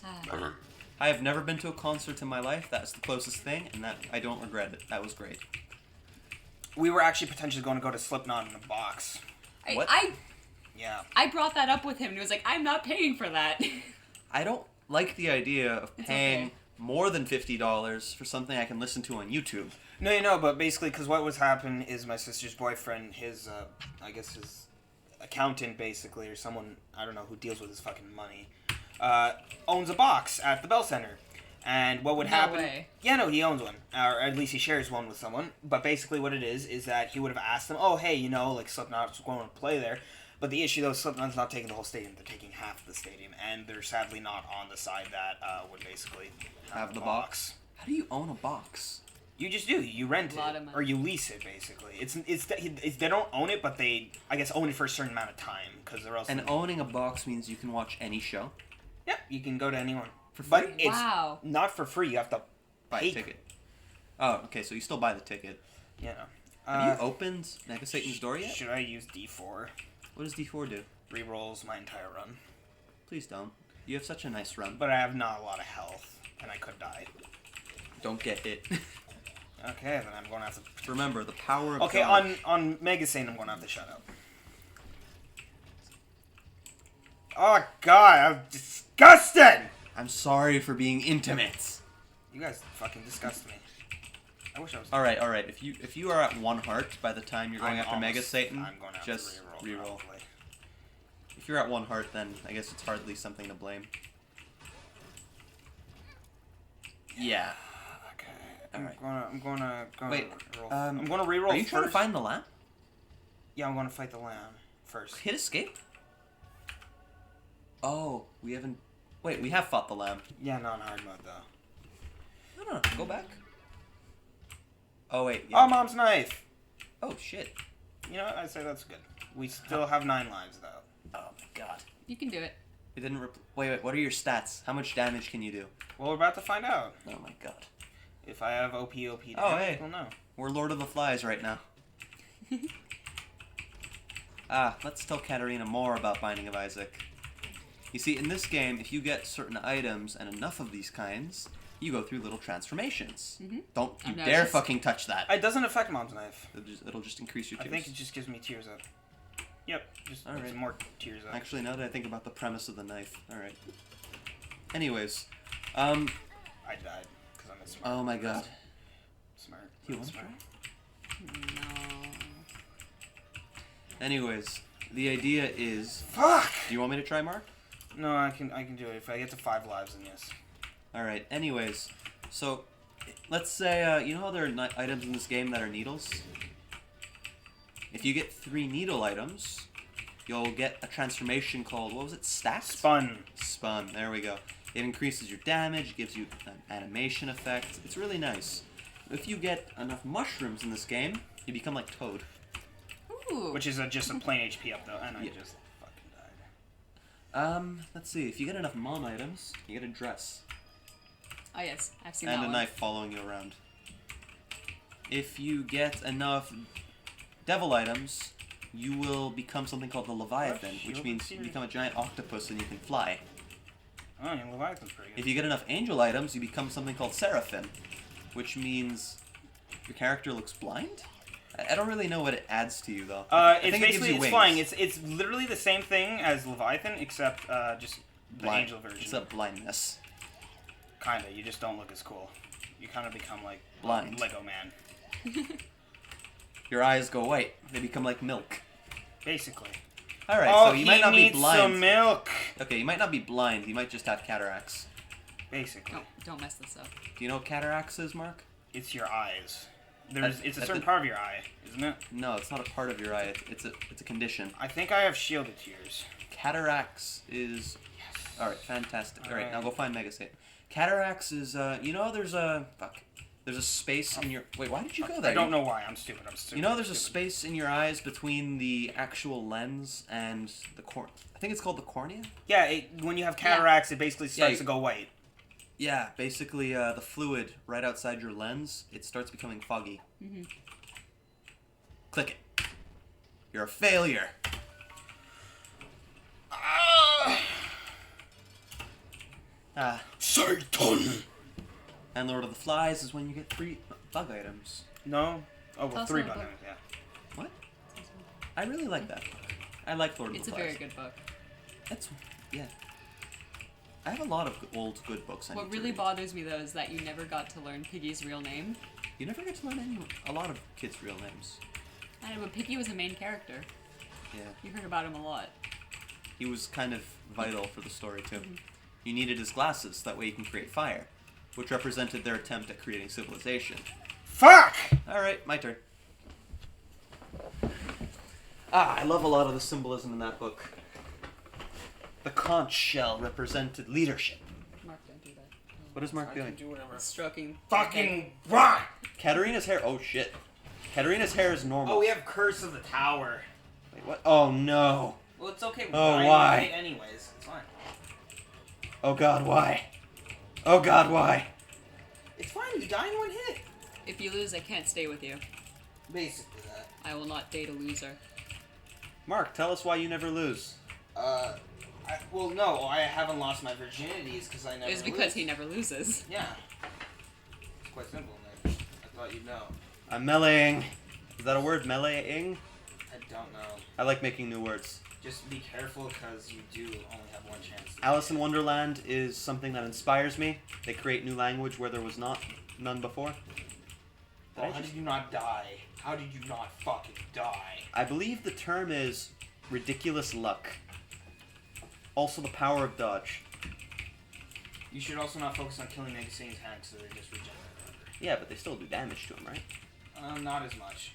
I have never been to a concert in my life. That's the closest thing, and that I don't regret it. That was great. We were actually potentially going to go to Slipknot in a box. What? Yeah. I brought that up with him, and he was like, I'm not paying for that. I don't like the idea of paying more than $50 for something I can listen to on YouTube. No, but basically, because what was happening is my sister's boyfriend, his, I guess his accountant, basically, or someone, I don't know, who deals with his fucking money, owns a box at the Bell Center. And what would happen... No way. Yeah, no, he owns one. Or at least he shares one with someone. But basically what it is that he would have asked them, oh, hey, you know, like, Slipknot's going to play there. But the issue, though, Slipknot's not taking the whole stadium. They're taking half the stadium. And they're sadly not on the side that would basically have the box. How do you own a box? You just do. You rent it. Or you lease it, basically. It's they don't own it, but they, I guess, own it for a certain amount of time. Because they're also... And owning a box means you can watch any show? Yeah, you can go to anyone. For free? But it's not for free. You have to buy a ticket. Oh, okay, so you still buy the ticket. Yeah. Have you opened Mega Satan's door yet? Should I use D4? What does D4 do? Rerolls my entire run. Please don't. You have such a nice run. But I have not a lot of health, and I could die. Don't get hit. Okay, then I'm going to have to... Remember, the power of Okay, God. on Mega Satan, I'm going to have to shut up. Oh, God, I'm disgusted! I'm sorry for being intimate. You guys fucking disgust me. I wish I was... Alright. If you are at 1 heart by the time you're going after Mega Satan, I'm going to have just to reroll. If you're at 1 heart, then I guess it's hardly something to blame. Yeah. Okay. Alright. I'm gonna Wait, roll. I'm gonna reroll. Are you trying to find the lamp? Yeah, I'm gonna fight the lamb first. Hit escape? Oh, we haven't... Wait, we have fought the lamb. Yeah, not in hard mode though. No, go back. Oh, wait. Yeah. Oh, Mom's knife! Oh, shit. You know what? I'd say that's good. We still have 9 lives though. Oh my god. You can do it. It didn't wait, what are your stats? How much damage can you do? Well, we're about to find out. Oh my god. If I have OP damage, Oh, hey. we'll know. We're Lord of the Flies right now. Let's tell Katarina more about Binding of Isaac. You see, in this game, if you get certain items and enough of these kinds, you go through little transformations. Mm-hmm. Don't you I've dare noticed. fucking touch that. It doesn't affect Mom's knife. It'll just increase your I tears. think it just gives me tears up. Yep, just All right. some more tears up. Actually, now that I think about the premise of the knife. Alright. Anyways. I died because I'm a smart. Oh my god. Smart. You want to smart. try? No. Anyways, the idea is... Fuck! Do you want me to try, Mark? No, I can do it. If I get to 5 lives, then yes. Alright, anyways. So, let's say, you know how there are items in this game that are needles? If you get 3 needle items, you'll get a transformation called, what was it, stacked? Spun. Spun, there we go. It increases your damage, gives you an animation effect. It's really nice. If you get enough mushrooms in this game, you become like Toad. Ooh. Which is just a plain HP up, though, and I Yeah. just fucking died. Let's see. If you get enough Mon items, you get a dress. Oh yes, I've seen And that a one. knife following you around. If you get enough devil items, you will become something called the Leviathan, What? which Shield means of you Tears. become a giant octopus and you can fly. Oh, yeah, Leviathan's pretty good. If you get enough angel items, you become something called Seraphim, which means your character looks blind? I don't really know what it adds to you, though. I It's think it gives basically you it's wings. flying. It's literally the same thing as Leviathan, except just the Blind. angel version. It's a blindness. Kinda. You just don't look as cool. You kind of become like Blind. Lego Man, Your eyes go white. They become like milk. basically. Alright, Oh, so you might not be needs blind. some milk. Okay, you might not be blind. You might just have cataracts. Basically, Don't mess this up. Do you know what cataracts is, Mark? it's your eyes. It's a At certain the- part of your eye, isn't it? No, it's not a part of your eye. It's a condition. I think I have shielded tears. Cataracts is... Yes. Alright, fantastic. Alright, Alright. now go find Mega Satan. Cataracts is, you know there's a... Fuck. There's a space in your... Wait, why did you go there? I don't know why. I'm stupid. You know there's a space in your eyes between the actual lens and the I think it's called the cornea? Yeah, when you have cataracts, it basically starts you- to go white. Yeah, basically the fluid right outside your lens, it starts becoming foggy. Mm-hmm. Click it. You're a failure. Satan! And Lord of the Flies is when you get 3 bug items. No? Oh, well, Tell us 3 about it. buttons, yeah. What? I really like that book. I like Lord of It's the a Flies. very good book. It's, yeah. I have a lot of old good books I What need to really read. bothers me though is that you never got to learn Piggy's real name. You never get to learn a lot of kids' real names. I know, but Piggy was a main character. Yeah. You heard about him a lot. He was kind of vital for the story, too. You needed his glasses, that way you can create fire, which represented their attempt at creating civilization. Fuck! Alright, my turn. I love a lot of the symbolism in that book. The conch shell represented leadership. Mark, don't do that. What is Mark I can doing? do whatever. Stroking. Fucking rock! Katarina's hair. Oh shit. Katarina's hair is normal. Oh, we have Curse of the Tower. Wait, what? Oh no. Well, it's okay. We're Oh, dying why? with it anyways. It's fine. Oh god, why? Oh god, why? It's fine. You die in one hit. If you lose, I can't stay with you. Basically that. I will not date a loser. Mark, tell us why you never lose. Well, no, I haven't lost my virginities because I never It's because he never loses. Yeah. It's quite simple, Nick. I thought you'd know. I'm meleeing. Is that a word? Meleeing? I don't know. I like making new words. Just be careful because you do only have one chance. Alice in Wonderland is something that inspires me. They create new language where there was none before. Did Oh, I how just- did you not die? How did you not fucking die? I believe the term is ridiculous luck. Also the power of dodge. You should also not focus on killing Mega Satan's hand so they just regenerate forever. Yeah, but they still do damage to him, right? Not as much.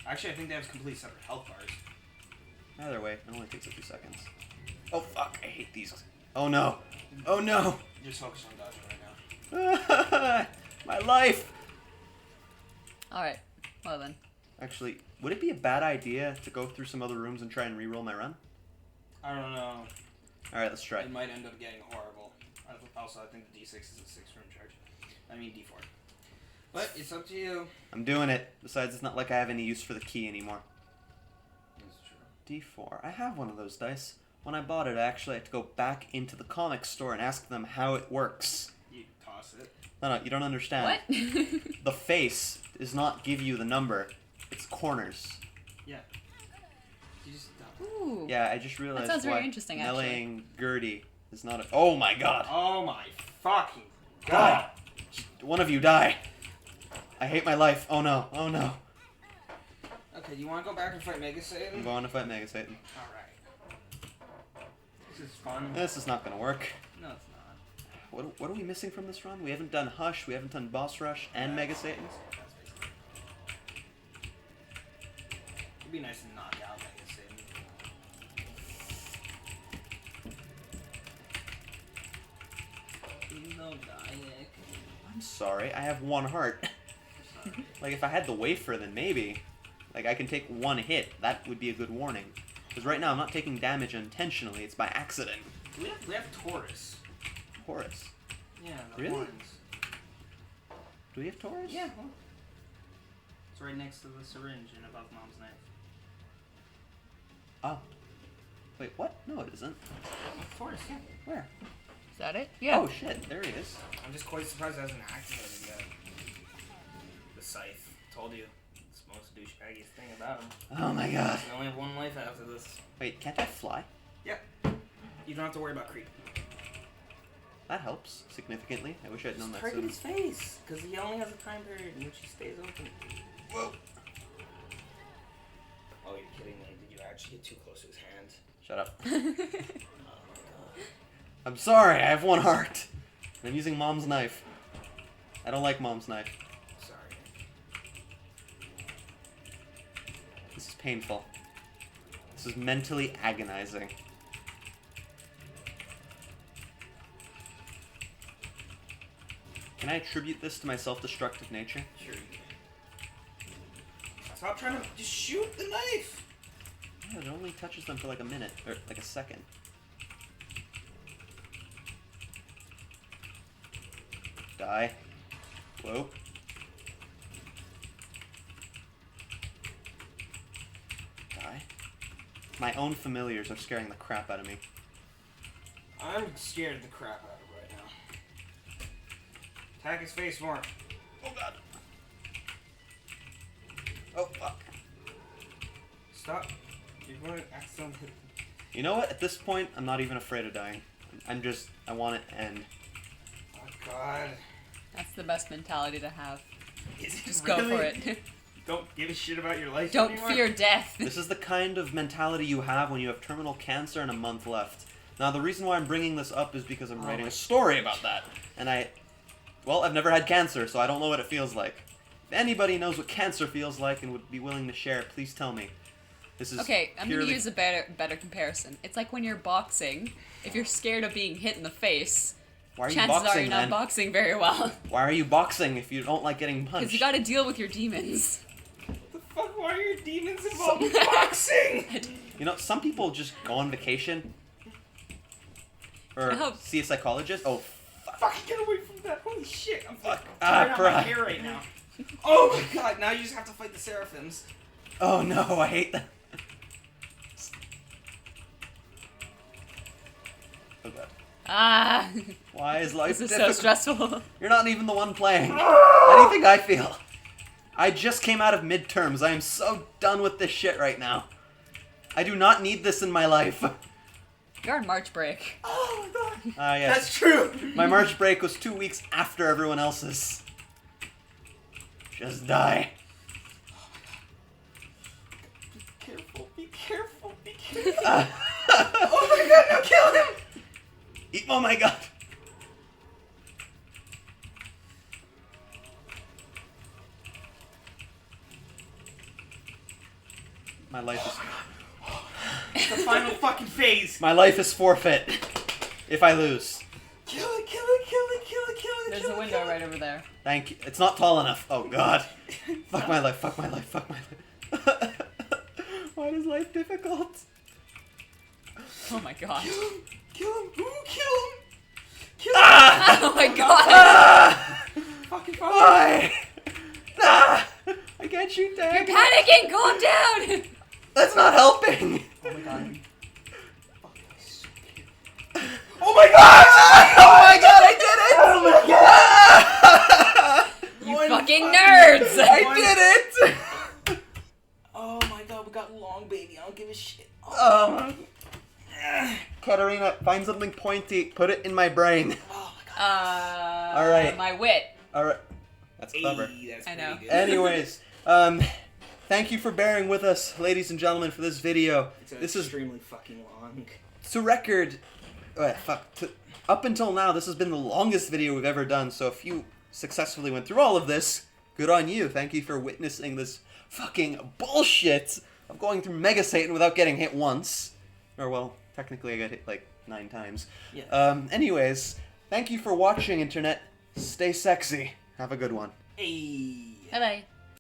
Actually, I think they have complete separate health bars. Either way, it only takes a few seconds. Oh fuck, I hate these. Oh no. Oh no. Just focus on dodging right now. My life. Alright, well then. Actually, would it be a bad idea to go through some other rooms and try and re-roll my run? I don't know. Alright, let's try. It might end up getting horrible. Also, I think the D6 is a 6-room charge. I mean D4. But it's up to you. I'm doing it. Besides, it's not like I have any use for the key anymore. That's true. D4. I have one of those dice. When I bought it, I actually had to go back into the comic store and ask them how it works. You talk across it. No, you don't understand. What? The face does not give you the number. It's corners. Yeah. You just... Ooh. Yeah, I just realized sounds very why interesting, actually. meleeing Gertie is not a... Oh my god. Oh my fucking God. One of you die. I hate my life. Oh no. Oh no. Okay, you want to go back and fight Mega Satan? I'm going to fight Mega Satan. Alright. This is fun. This is not going to work. No, it's not. What are we missing from this run? We haven't done Hush, we haven't done Boss Rush, and Mega Satan. That's basically it. It'd be nice to knock out Mega Satan. Please don't die, Nick. I'm sorry, I have one heart. Sorry. Like, if I had the wafer, then maybe. Like, I can take one hit. That would be a good warning. Because right now, I'm not taking damage intentionally. It's by accident. We have Taurus. Taurus. Yeah, the Really? horns. Do we have Taurus? Yeah. Well, it's right next to the syringe and above Mom's knife. Oh. Wait, what? No, it isn't. Taurus, yeah. Where? Is that it? Yeah. Oh, shit. There he is. I'm just quite surprised it hasn't activated yet. The scythe. Told you. It's the most douchebaggiest thing about him. Oh my god. You only have one life after this. Wait, can't I fly? Yep. You don't have to worry about creep. That helps significantly. I wish I'd known that Target sooner. his face, because he only has a time period in which he stays open. Whoa. Oh, you're kidding me. Did you actually get too close to his hand? Shut up. Oh my god. I'm sorry, I have one heart. I'm using Mom's knife. I don't like Mom's knife. Sorry. This is painful. This is mentally agonizing. Can I attribute this to my self-destructive nature? Sure you can. Stop trying to just shoot the knife! Yeah, it only touches them for like a minute, or like a second. Die. Whoa. Die. My own familiars are scaring the crap out of me. I'm scared the crap out of him right now. Attack his face more. Oh god. Oh fuck. Stop. You're going to accidentally hit him. You know what? At this point, I'm not even afraid of dying. I want it to end. Oh god. That's the best mentality to have. Is it Just really? go for it. Don't give a shit about your life Don't anymore? fear death. This is the kind of mentality you have when you have terminal cancer and a month left. Now, the reason why I'm bringing this up is because I'm writing a story about that. And well, I've never had cancer, so I don't know what it feels like. If anybody knows what cancer feels like and would be willing to share, please tell me. This is Okay, I'm gonna purely- use a better comparison. It's like when you're boxing. If you're scared of being hit in the face, Why are you chances are boxing, you're not man? boxing very well. Why are you boxing if you don't like getting punched? Because you gotta deal with your demons. The fuck? Why are your demons involved in boxing? You know, some people just go on vacation or I hope- see a psychologist. Oh, Fucking get away from that. Holy shit. I'm Fuck. tearing out my pride. hair right now. Oh my god. Now you just have to fight the seraphims. oh no, I hate that. Oh god. Ah, Why is life this is so difficult? stressful. You're not even the one playing. How do you think I feel? I just came out of midterms. I am so done with this shit right now. I do not need this in my life. You're on March break. Oh my god. Ah, yes. That's true. My March break was 2 weeks after everyone else's. Just die. Be careful. Be careful. Be careful. Oh my god. No, kill him. Oh my god. My life is It's the final fucking phase. my life is forfeit if I lose. Kill it. Kill it. Kill it. Kill it. Kill it. There's kill a it, window kill it. right over there. Thank you. It's not tall enough. Oh god. Fuck my life. Fuck my life. Fuck my life. Why is life difficult? Oh my god. Kill him. Kill him. Ooh, kill him. Kill him. Ah! Oh my god. Ah! Fucking fuck. Why? Ah! I can't shoot You're tag. panicking. Calm down. That's not helping. Oh my god. Oh my god! Oh my god, I did it! Oh my god! being nerds! I did it! Oh my god, we got long, baby. I don't give a shit. Oh, Katarina, find something pointy, put it in my brain. oh my god. All right. My wit. Alright. That's clever. Hey, that's I pretty know. good. Anyways, thank you for bearing with us, ladies and gentlemen, for this video. It's This is extremely fucking long. to record. Up until now, this has been the longest video we've ever done. So if you successfully went through all of this, good on you. Thank you for witnessing this fucking bullshit of going through Mega Satan without getting hit once. Or well, technically I got hit like 9 times. Yeah. Anyways, thank you for watching, internet. Stay sexy. Have a good one. Hey. Bye bye.